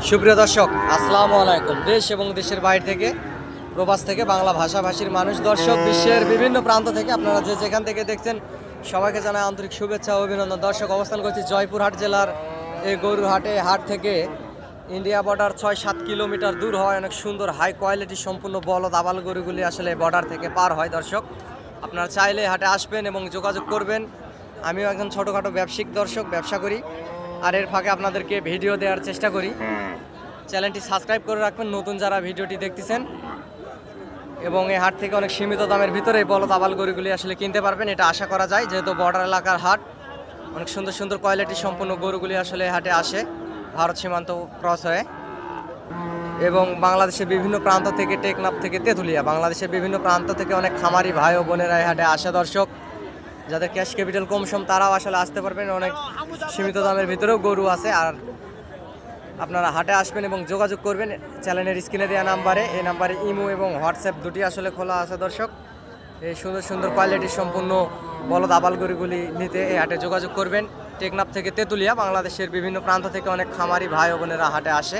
সুপ্রিয় দর্শক, আসসালামু আলাইকুম। দেশ এবং দেশের বাইরে থেকে, প্রবাস থেকে বাংলা ভাষাভাষীর মানুষ, দর্শক বিশ্বের বিভিন্ন প্রান্ত থেকে আপনারা যে যেখান থেকে দেখছেন সবাইকে জানাই আন্তরিক শুভেচ্ছা ও অভিনন্দন। দর্শক, অবস্থান করছি জয়পুরহাট জেলার এই গরুর হাট থেকে ইন্ডিয়া বর্ডার 6-7 কিলোমিটার দূর হয় অনেক সুন্দর হাই কোয়ালিটি সম্পূর্ণ বলদ আবাল গরুগুলি আসলে বর্ডার থেকে পার হয়। দর্শক, আপনারা চাইলে হাটে আসবেন এবং যোগাযোগ করবেন। আমিও একজন ছোটোখাটো ব্যবসায়িক দর্শক, ব্যবসা করি, আর এর ফাঁকে আপনাদেরকে ভিডিও দেওয়ার চেষ্টা করি। চ্যানেলটি সাবস্ক্রাইব করে রাখবেন নতুন যারা ভিডিওটি দেখতেছেন, এবং এই হাট থেকে অনেক সীমিত দামের ভিতরে বলদ আবাল গরুগুলি আসলে কিনতে পারবেন, এটা আশা করা যায়। যেহেতু বর্ডার এলাকার হাট, অনেক সুন্দর সুন্দর কোয়ালিটি সম্পূর্ণ গরুগুলি আসলে হাটে আসে ভারত সীমান্ত ক্রস হয়ে, এবং বাংলাদেশের বিভিন্ন প্রান্ত থেকে, টেকনাফ থেকে তেঁতুলিয়া, বাংলাদেশের বিভিন্ন প্রান্ত থেকে অনেক খামারি ভাই ও বোনেরা এই হাটে আসে। দর্শক, যাদের ক্যাশ ক্যাপিটাল কম সম তারাও আসলে আসতে পারবেন, অনেক সীমিত দামের ভিতরেও গরু আছে। আর আপনারা হাটে আসবেন এবং যোগাযোগ করবেন চ্যানেলের স্ক্রিনে দেওয়া নাম্বারে। এই নাম্বারে ইমো এবং হোয়াটসঅ্যাপ দুটি আসলে খোলা আছে। দর্শক, এই সুন্দর সুন্দর কোয়ালিটির সম্পূর্ণ বলদ আবাল গরুগুলি নিতে এই হাটে যোগাযোগ করবেন। টেকনাফ থেকে তেঁতুলিয়া, বাংলাদেশের বিভিন্ন প্রান্ত থেকে অনেক খামারি ভাই ও বোনেরা হাটে আসে।